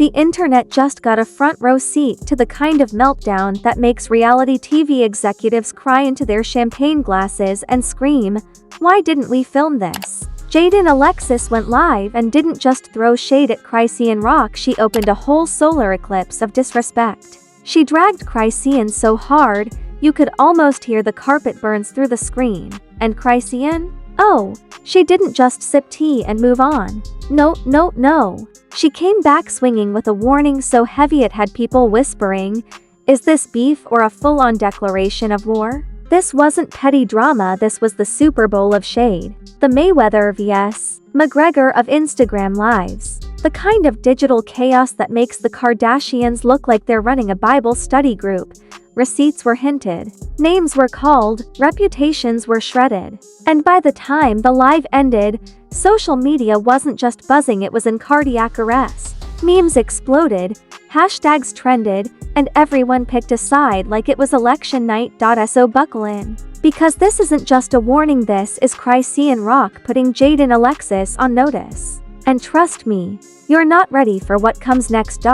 The internet just got a front row seat to the kind of meltdown that makes reality TV executives cry into their champagne glasses and scream, "Why didn't we film this?" Jaidyn Alexis went live and didn't just throw shade at Chrisean Rock, she opened a whole solar eclipse of disrespect. She dragged Chrisean so hard, you could almost hear the carpet burns through the screen. And Chrisean? Oh, she didn't just sip tea and move on. No. She came back swinging with a warning so heavy it had people whispering, "Is this beef or a full-on declaration of war?" This wasn't petty drama, this was the Super Bowl of shade. The Mayweather vs. McGregor of Instagram lives. The kind of digital chaos that makes the Kardashians look like they're running a Bible study group. Receipts were hinted, names were called, reputations were shredded. And by the time the live ended, social media wasn't just buzzing, it was in cardiac arrest. Memes exploded, hashtags trended, and everyone picked a side like it was election night. So buckle in. Because this isn't just a warning, this is Chrisean Rock putting Jaidyn Alexis on notice. And trust me, you're not ready for what comes next.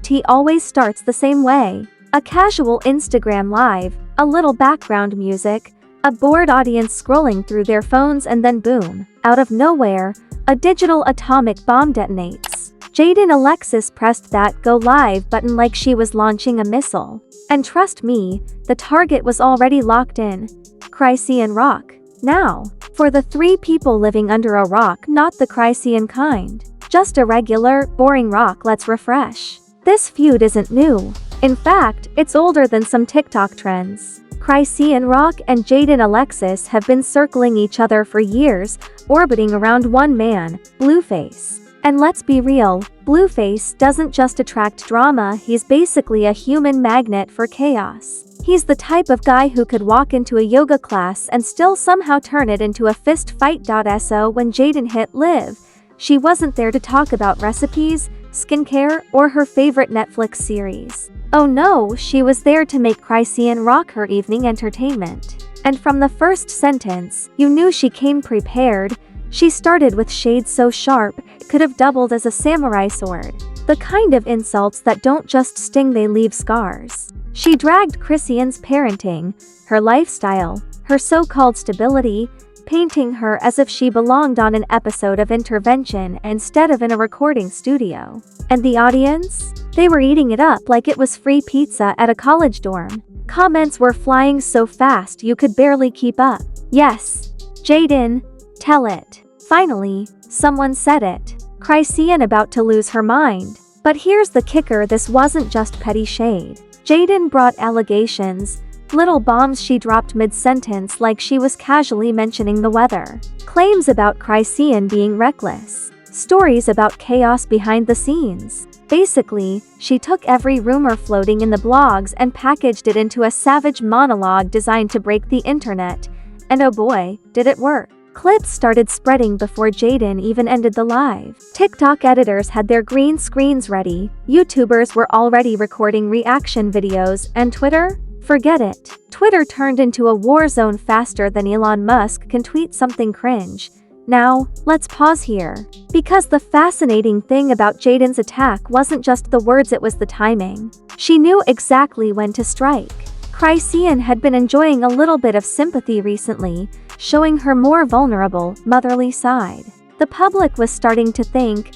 Tea always starts the same way. A casual Instagram live, a little background music, a bored audience scrolling through their phones, and then boom, out of nowhere, a digital atomic bomb detonates. Jaidyn Alexis pressed that go live button like she was launching a missile. And trust me, the target was already locked in. Chrisean Rock. Now, for the 3 people living under a rock, not the Chrisean kind. Just a regular, boring rock, let's refresh. This feud isn't new. In fact, it's older than some TikTok trends. Chrisean Rock and Jaidyn Alexis have been circling each other for years, orbiting around one man, Blueface. And let's be real, Blueface doesn't just attract drama, he's basically a human magnet for chaos. He's the type of guy who could walk into a yoga class and still somehow turn it into a fist fight. So when Jaidyn hit live, she wasn't there to talk about recipes, skincare, or her favorite Netflix series. Oh no, she was there to make Chrisean Rock her evening entertainment. And from the first sentence, you knew she came prepared. She started with shade so sharp, it could have doubled as a samurai sword. The kind of insults that don't just sting, they leave scars. She dragged Chrisean's parenting, her lifestyle, her so-called stability, painting her as if she belonged on an episode of Intervention instead of in a recording studio. And the audience? They were eating it up like it was free pizza at a college dorm. Comments were flying so fast you could barely keep up. Yes, Jaidyn, tell it. Finally, someone said it. Chrisean about to lose her mind. But here's the kicker, this wasn't just petty shade. Jaidyn brought allegations, little bombs she dropped mid-sentence like she was casually mentioning the weather. Claims about Chrisean being reckless. Stories about chaos behind the scenes. Basically, she took every rumor floating in the blogs and packaged it into a savage monologue designed to break the internet. And oh boy, did it work. Clips started spreading before Jaidyn even ended the live. TikTok editors had their green screens ready, YouTubers were already recording reaction videos, and Twitter? Forget it. Twitter turned into a war zone faster than Elon Musk can tweet something cringe. Now, let's pause here. Because the fascinating thing about Jaidyn's attack wasn't just the words, it was the timing. She knew exactly when to strike. Chrisean had been enjoying a little bit of sympathy recently, showing her more vulnerable, motherly side. The public was starting to think,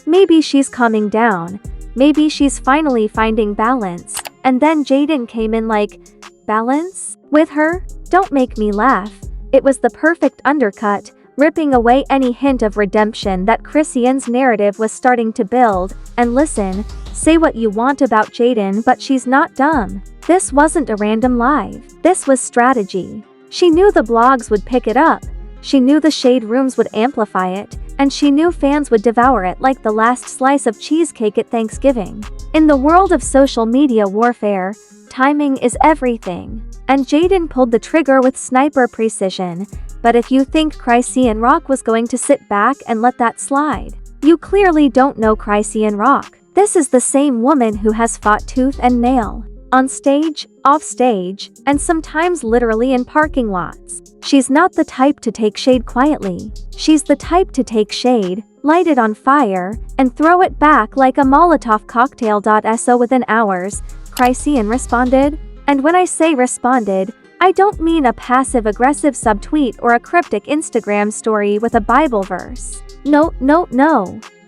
maybe she's calming down, maybe she's finally finding balance. And then Jaidyn came in like, balance? With her? Don't make me laugh. It was the perfect undercut, ripping away any hint of redemption that Chrisean's narrative was starting to build. And listen, say what you want about Jaidyn, but she's not dumb. This wasn't a random live. This was strategy. She knew the blogs would pick it up, she knew the shade rooms would amplify it, and she knew fans would devour it like the last slice of cheesecake at Thanksgiving. In the world of social media warfare, timing is everything. And Jaidyn pulled the trigger with sniper precision. But if you think Chrisean Rock was going to sit back and let that slide, you clearly don't know Chrisean Rock. This is the same woman who has fought tooth and nail. On stage, off stage, and sometimes literally in parking lots. She's not the type to take shade quietly. She's the type to take shade light it on fire, and throw it back like a Molotov cocktail. So within hours, Chrisean responded. And when I say responded, I don't mean a passive-aggressive subtweet or a cryptic Instagram story with a Bible verse. No.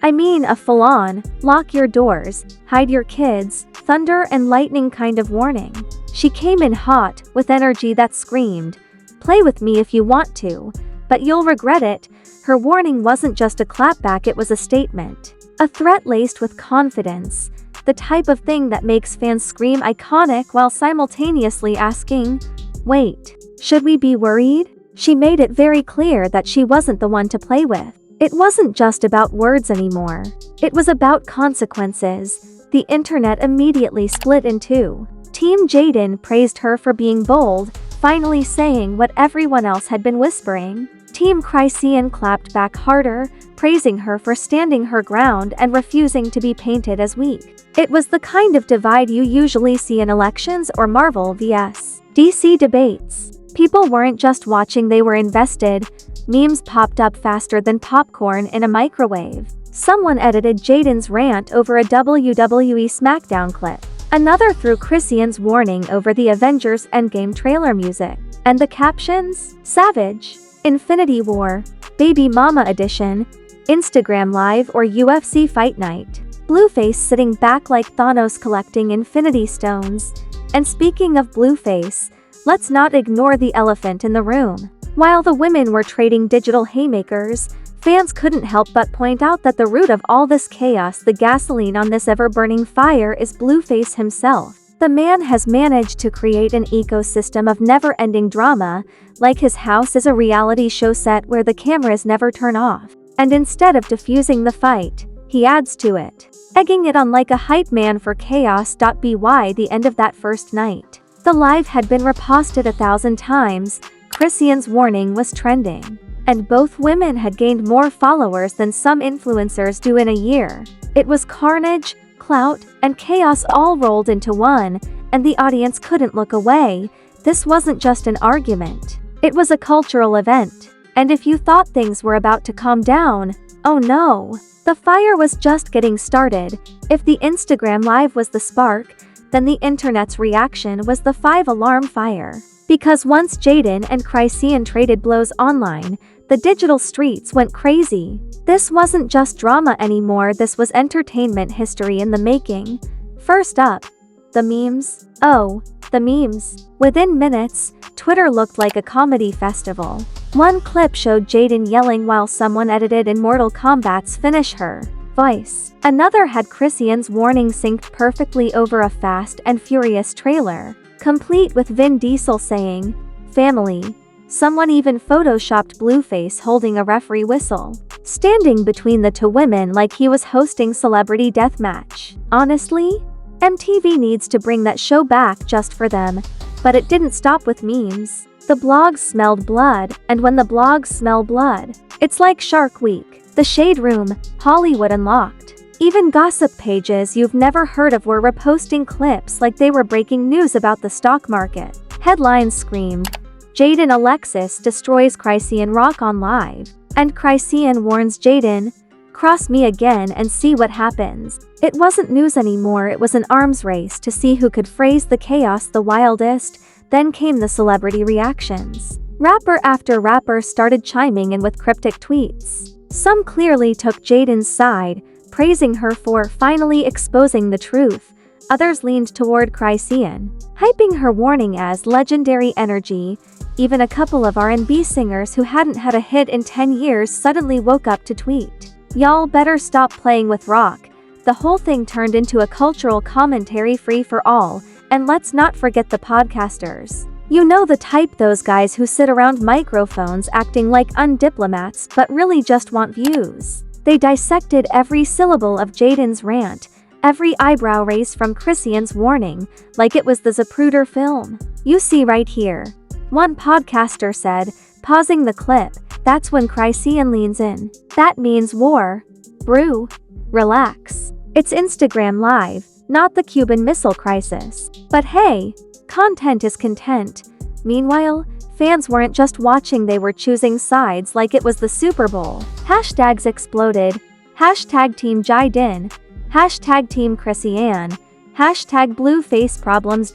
I mean a full-on, lock your doors, hide your kids, thunder and lightning kind of warning. She came in hot, with energy that screamed, "Play with me if you want to, but you'll regret it." Her warning wasn't just a clapback, it was a statement. A threat laced with confidence. The type of thing that makes fans scream iconic while simultaneously asking, "Wait, should we be worried?" She made it very clear that she wasn't the one to play with. It wasn't just about words anymore. It was about consequences. The internet immediately split in two. Team Jaidyn praised her for being bold, finally saying what everyone else had been whispering. Team Chrisean clapped back harder, praising her for standing her ground and refusing to be painted as weak. It was the kind of divide you usually see in elections or Marvel vs. DC debates. People weren't just watching, they were invested. Memes popped up faster than popcorn in a microwave. Someone edited Jaidyn's rant over a WWE SmackDown clip. Another threw Chrisean's warning over the Avengers Endgame trailer music. And the captions? Savage, Infinity War, Baby Mama Edition, Instagram Live or UFC Fight Night. Blueface sitting back like Thanos collecting Infinity Stones. And speaking of Blueface, let's not ignore the elephant in the room. While the women were trading digital haymakers, fans couldn't help but point out that the root of all this chaos, the gasoline on this ever-burning fire, is Blueface himself. The man has managed to create an ecosystem of never-ending drama, like his house is a reality show set where the cameras never turn off. And instead of diffusing the fight, he adds to it, egging it on like a hype man for chaos. By the end of that first night, the live had been reposted 1,000 times, Chrisean's warning was trending, and both women had gained more followers than some influencers do in a year. It was carnage, clout, and chaos all rolled into one, and the audience couldn't look away. This wasn't just an argument. It was a cultural event. And if you thought things were about to calm down, oh no. The fire was just getting started. If the Instagram Live was the spark, then the internet's reaction was the 5-alarm fire. Because once Jaidyn and Chrisean traded blows online, the digital streets went crazy. This wasn't just drama anymore, this was entertainment history in the making. First up, the memes. Oh, the memes. Within minutes, Twitter looked like a comedy festival. One clip showed Jaidyn yelling while someone edited in Mortal Kombat's Finish Her voice. Another had Chrisean's warning synced perfectly over a Fast and Furious trailer, complete with Vin Diesel saying, "Family." Someone even photoshopped Blueface holding a referee whistle, standing between the two women like he was hosting Celebrity Deathmatch. Honestly, MTV needs to bring that show back just for them. But it didn't stop with memes. The blogs smelled blood, and when the blogs smell blood, it's like Shark Week. The Shade Room, Hollywood Unlocked. Even gossip pages you've never heard of were reposting clips like they were breaking news about the stock market. Headlines screamed, "Jaidyn Alexis destroys Chrisean Rock on Live," and Chrisean warns Jaidyn, "Cross me again and see what happens." It wasn't news anymore, it was an arms race to see who could phrase the chaos the wildest. Then came the celebrity reactions. Rapper after rapper started chiming in with cryptic tweets. Some clearly took Jaidyn's side, praising her for finally exposing the truth. Others leaned toward Chrisean, hyping her warning as legendary energy. Even a couple of R&B singers who hadn't had a hit in 10 years suddenly woke up to tweet, "Y'all better stop playing with rock." The whole thing turned into a cultural commentary free for all, and let's not forget the podcasters. You know the type, those guys who sit around microphones acting like undiplomats but really just want views. They dissected every syllable of Jaidyn's rant, every eyebrow raise from Chrisean's warning, like it was the Zapruder film. "You see right here," one podcaster said, pausing the clip. "That's when Chrisean leans in. That means war. Brew. Relax. It's Instagram Live, not the Cuban Missile Crisis." But hey, content is content. Meanwhile, fans weren't just watching, they were choosing sides like it was the Super Bowl. Hashtags exploded, Hashtag Team Jaidyn. Hashtag Team Chrisean. Hashtag Blueface problems.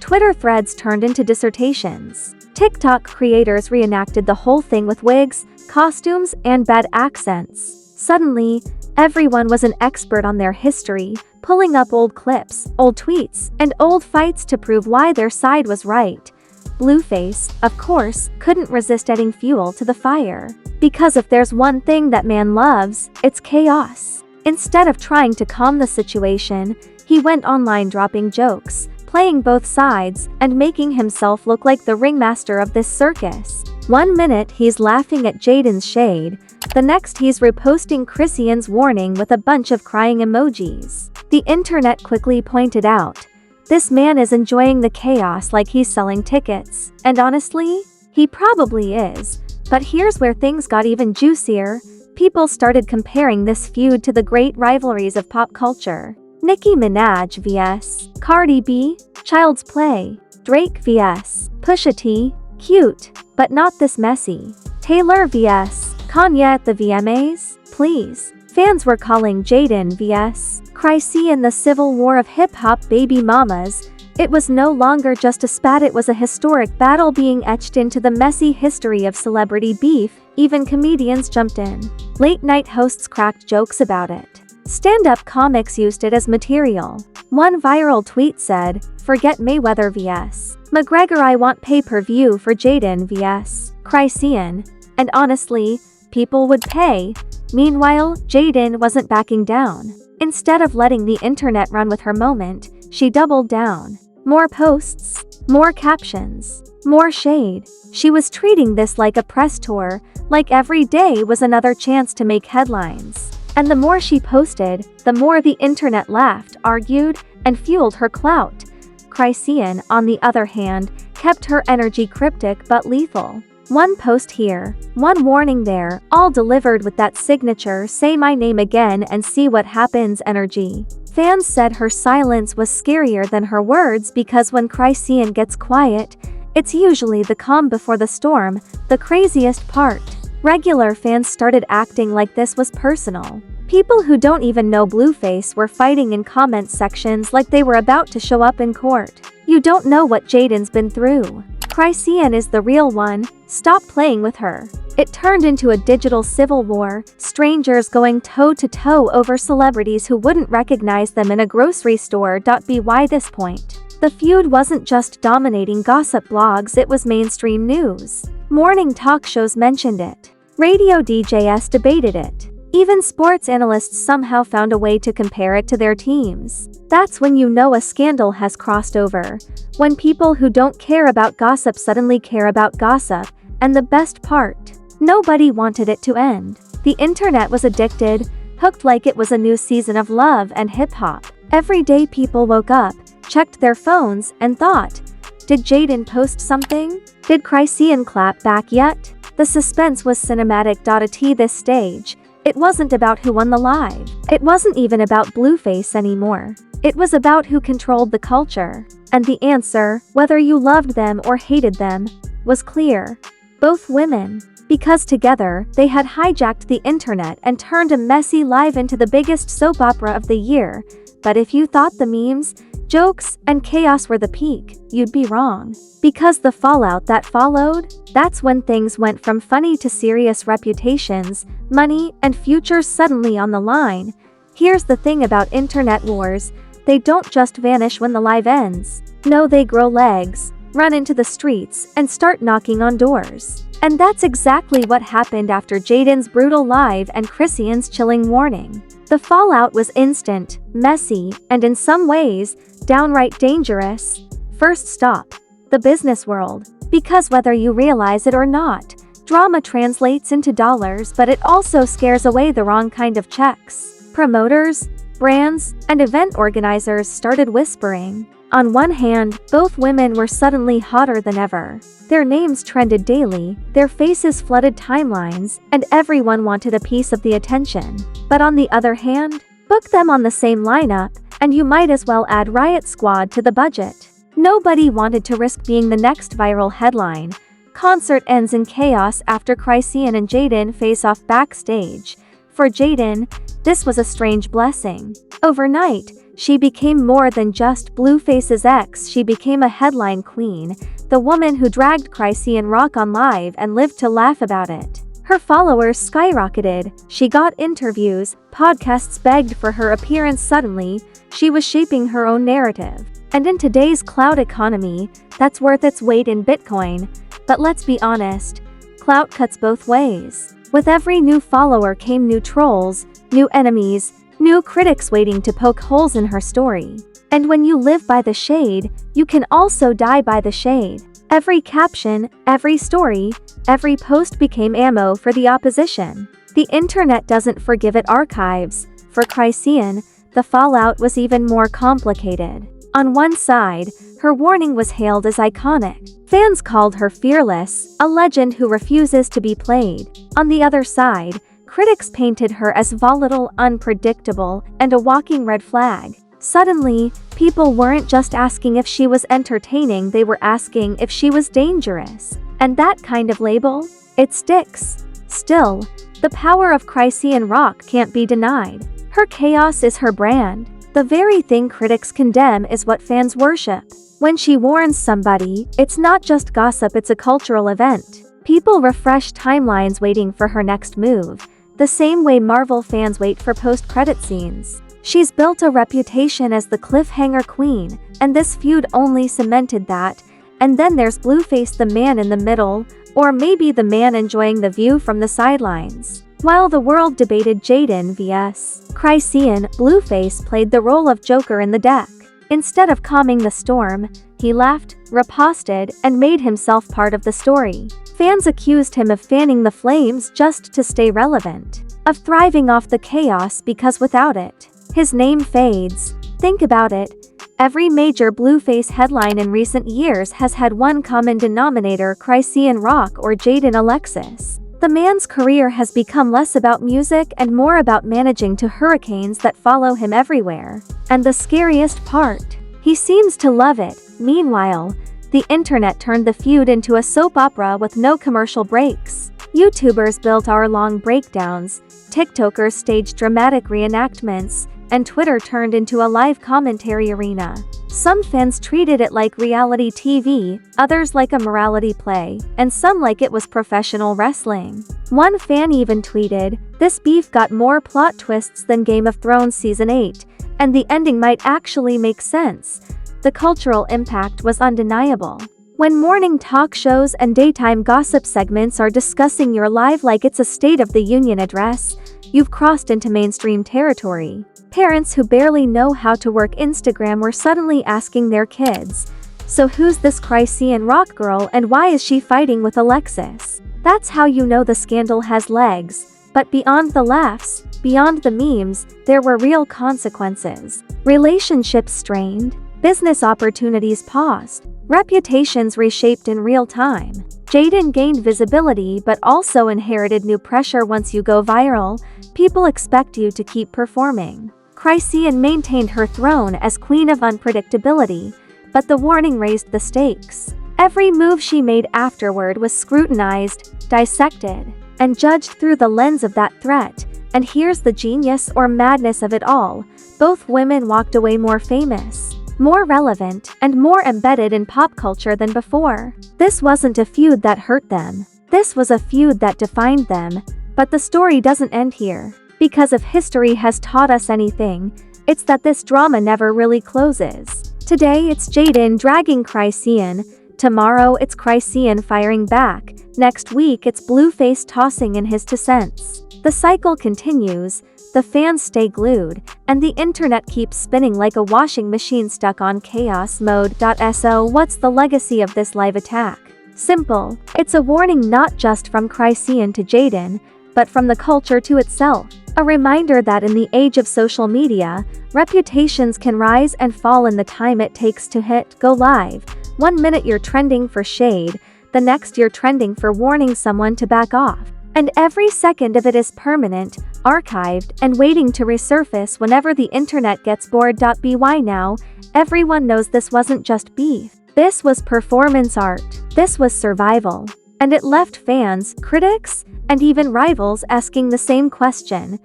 Twitter threads turned into dissertations. TikTok creators reenacted the whole thing with wigs, costumes, and bad accents. Suddenly, everyone was an expert on their history, pulling up old clips, old tweets, and old fights to prove why their side was right. Blueface, of course, couldn't resist adding fuel to the fire. Because if there's one thing that man loves, it's chaos. Instead of trying to calm the situation, he went online dropping jokes, playing both sides, and making himself look like the ringmaster of this circus. One minute he's laughing at Jaidyn's shade, the next he's reposting Chrisean's warning with a bunch of crying emojis. The internet quickly pointed out, this man is enjoying the chaos like he's selling tickets, and honestly, he probably is. But here's where things got even juicier. People started comparing this feud to the great rivalries of pop culture. Nicki Minaj vs. Cardi B, Child's Play. Drake vs. Pusha T, cute, but not this messy. Taylor vs. Kanye at the VMAs, please. Fans were calling Jaidyn vs. Chrisean the civil war of hip-hop baby mamas. It was no longer just a spat, it was a historic battle being etched into the messy history of celebrity beef. Even comedians jumped in. Late-night hosts cracked jokes about it. Stand-up comics used it as material. One viral tweet said, "Forget Mayweather vs. McGregor, I want pay-per-view for Jaidyn vs. Chrisean." And honestly, people would pay. Meanwhile, Jaidyn wasn't backing down. Instead of letting the internet run with her moment, she doubled down. More posts, more captions, more shade. She was treating this like a press tour, like every day was another chance to make headlines. And the more she posted, the more the internet laughed, argued, and fueled her clout. Chrisean, on the other hand, kept her energy cryptic but lethal. One post here, one warning there, all delivered with that signature "say my name again and see what happens" energy. Fans said her silence was scarier than her words because when Chrisean gets quiet, it's usually the calm before the storm. The craziest part, regular fans started acting like this was personal. People who don't even know Blueface were fighting in comment sections like they were about to show up in court. You don't know what Jaidyn's been through. Chrisean is the real one, stop playing with her. It turned into a digital civil war, strangers going toe-to-toe over celebrities who wouldn't recognize them in a grocery store. By this point, the feud wasn't just dominating gossip blogs, it was mainstream news. Morning talk shows mentioned it. Radio DJs debated it. Even sports analysts somehow found a way to compare it to their teams. That's when you know a scandal has crossed over. When people who don't care about gossip suddenly care about gossip. And the best part, nobody wanted it to end. The internet was addicted, hooked like it was a new season of love and hip-hop. Every day people woke up, checked their phones, and thought, did Jaidyn post something? Did Chrisean clap back yet? The suspense was cinematic. At this stage, it wasn't about who won the live. It wasn't even about Blueface anymore. It was about who controlled the culture. And the answer, whether you loved them or hated them, was clear. Both women. Because together, they had hijacked the internet and turned a messy live into the biggest soap opera of the year. But if you thought the memes, jokes, and chaos were the peak, you'd be wrong. Because the fallout that followed, that's when things went from funny to serious. Reputations, money, and futures suddenly on the line. Here's the thing about internet wars, they don't just vanish when the live ends. No, they grow legs, run into the streets, and start knocking on doors. And that's exactly what happened after Jaidyn's brutal live and Chrisean's chilling warning. The fallout was instant, messy, and in some ways, downright dangerous. First stop, the business world. Because whether you realize it or not, drama translates into dollars, but it also scares away the wrong kind of checks. Promoters, brands, and event organizers started whispering. On one hand, both women were suddenly hotter than ever. Their names trended daily, their faces flooded timelines, and everyone wanted a piece of the attention. But on the other hand, book them on the same lineup, and you might as well add Riot Squad to the budget. Nobody wanted to risk being the next viral headline. Concert ends in chaos after Chrisean and Jaidyn face off backstage. For Jaidyn, This was a strange blessing. Overnight, she became more than just Blueface's ex. She became a headline queen, the woman who dragged Chrisean Rock on live and lived to laugh about it. Her followers skyrocketed, she got interviews, podcasts begged for her appearance. Suddenly, she was shaping her own narrative. And in today's clout economy, that's worth its weight in Bitcoin. But let's be honest, clout cuts both ways. With every new follower came new trolls, new enemies, new critics waiting to poke holes in her story. And when you live by the shade, you can also die by the shade. Every caption, every story, every post became ammo for the opposition. The internet doesn't forgive, it archives. For Chrisean, the fallout was even more complicated. On one side, her warning was hailed as iconic. Fans called her fearless, a legend who refuses to be played. On the other side, critics painted her as volatile, unpredictable, and a walking red flag. Suddenly, people weren't just asking if she was entertaining, they were asking if she was dangerous. And that kind of label? It sticks. Still, the power of Chrisean Rock can't be denied. Her chaos is her brand. The very thing critics condemn is what fans worship. When she warns somebody, it's not just gossip, it's a cultural event. People refresh timelines waiting for her next move, the same way Marvel fans wait for post-credit scenes. She's built a reputation as the cliffhanger queen, and this feud only cemented that. And then there's Blueface, the man in the middle, or maybe the man enjoying the view from the sidelines. While the world debated Jaidyn vs. Chrisean, Blueface played the role of Joker in the deck. Instead of calming the storm, he laughed, riposted, and made himself part of the story. Fans accused him of fanning the flames just to stay relevant, of thriving off the chaos because without it, his name fades. Think about it. Every major Blueface headline in recent years has had one common denominator: Chrisean Rock or Jaidyn Alexis. The man's career has become less about music and more about managing to hurricanes that follow him everywhere. And the scariest part, he seems to love it. Meanwhile, the internet turned the feud into a soap opera with no commercial breaks. YouTubers built hour-long breakdowns, TikTokers staged dramatic reenactments, and Twitter turned into a live commentary arena. Some fans treated it like reality TV, others like a morality play, and some like it was professional wrestling. One fan even tweeted, "This beef got more plot twists than Game of Thrones Season 8, and the ending might actually make sense." The cultural impact was undeniable. When morning talk shows and daytime gossip segments are discussing your life like it's a State of the Union address, you've crossed into mainstream territory. Parents who barely know how to work Instagram were suddenly asking their kids, "So who's this Chrisean Rock girl and why is she fighting with Alexis?" That's how you know the scandal has legs. But beyond the laughs, beyond the memes, there were real consequences. Relationships strained, business opportunities paused, reputations reshaped in real time. Jaidyn gained visibility but also inherited new pressure. Once you go viral, people expect you to keep performing. Chrisean maintained her throne as queen of unpredictability, but the warning raised the stakes. Every move she made afterward was scrutinized, dissected, and judged through the lens of that threat. And here's the genius or madness of it all: both women walked away more famous, more relevant, and more embedded in pop culture than before. This wasn't a feud that hurt them. This was a feud that defined them. But the story doesn't end here. Because if history has taught us anything, it's that this drama never really closes. Today it's Jaidyn dragging Chrisean, tomorrow it's Chrisean firing back, next week it's Blueface tossing in his 2 cents. The cycle continues, the fans stay glued, and the internet keeps spinning like a washing machine stuck on chaos mode. So what's the legacy of this live attack? Simple, it's a warning not just from Chrisean to Jaidyn, but from the culture to itself. A reminder that in the age of social media, reputations can rise and fall in the time it takes to go live. 1 minute you're trending for shade, the next you're trending for warning someone to back off. And every second of it is permanent, archived, and waiting to resurface whenever the internet gets bored. By now, everyone knows this wasn't just beef. This was performance art. This was survival. And it left fans, critics, and even rivals asking the same question: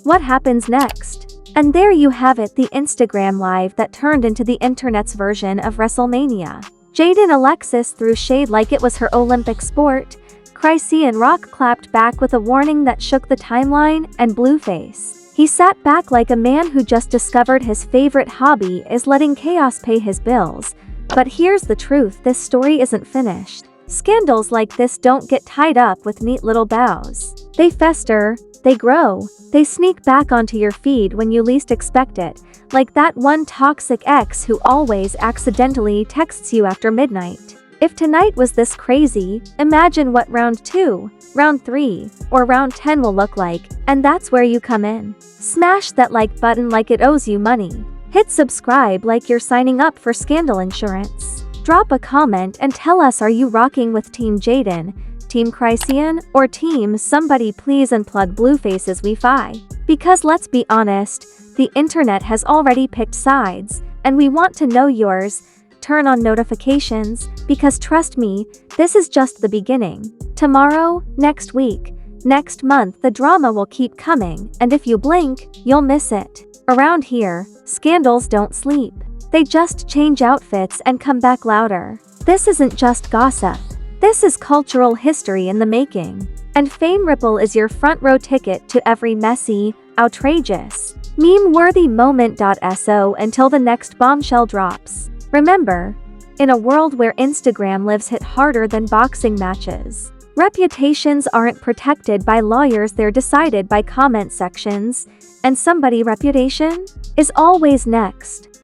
What happens next? And there you have it, the Instagram live that turned into the internet's version of WrestleMania. Jaidyn Alexis threw shade like it was her Olympic sport. Chrisean Rock clapped back with a warning that shook the timeline, and Blueface, he sat back like a man who just discovered his favorite hobby is letting chaos pay his bills. But here's the truth, this story isn't finished. Scandals like this don't get tied up with neat little bows. They fester, they grow, they sneak back onto your feed when you least expect it, like that one toxic ex who always accidentally texts you after midnight. If tonight was this crazy, imagine what round 2, round 3, or round 10 will look like, and that's where you come in. Smash that like button like it owes you money. Hit subscribe like you're signing up for scandal insurance. Drop a comment and tell us, are you rocking with Team Jaidyn, Team Chrisean, or Team somebody? Please unplug Blueface's Wi-Fi. Because let's be honest, the internet has already picked sides, and we want to know yours. Turn on notifications, because trust me, this is just the beginning. Tomorrow, next week, next month, the drama will keep coming, and if you blink, you'll miss it. Around here, scandals don't sleep. They just change outfits and come back louder. This isn't just gossip. This is cultural history in the making. And Fame Ripple is your front row ticket to every messy, outrageous, meme-worthy moment. So until the next bombshell drops. Remember, in a world where Instagram lives hit harder than boxing matches, reputations aren't protected by lawyers, they're decided by comment sections, and somebody's reputation is always next.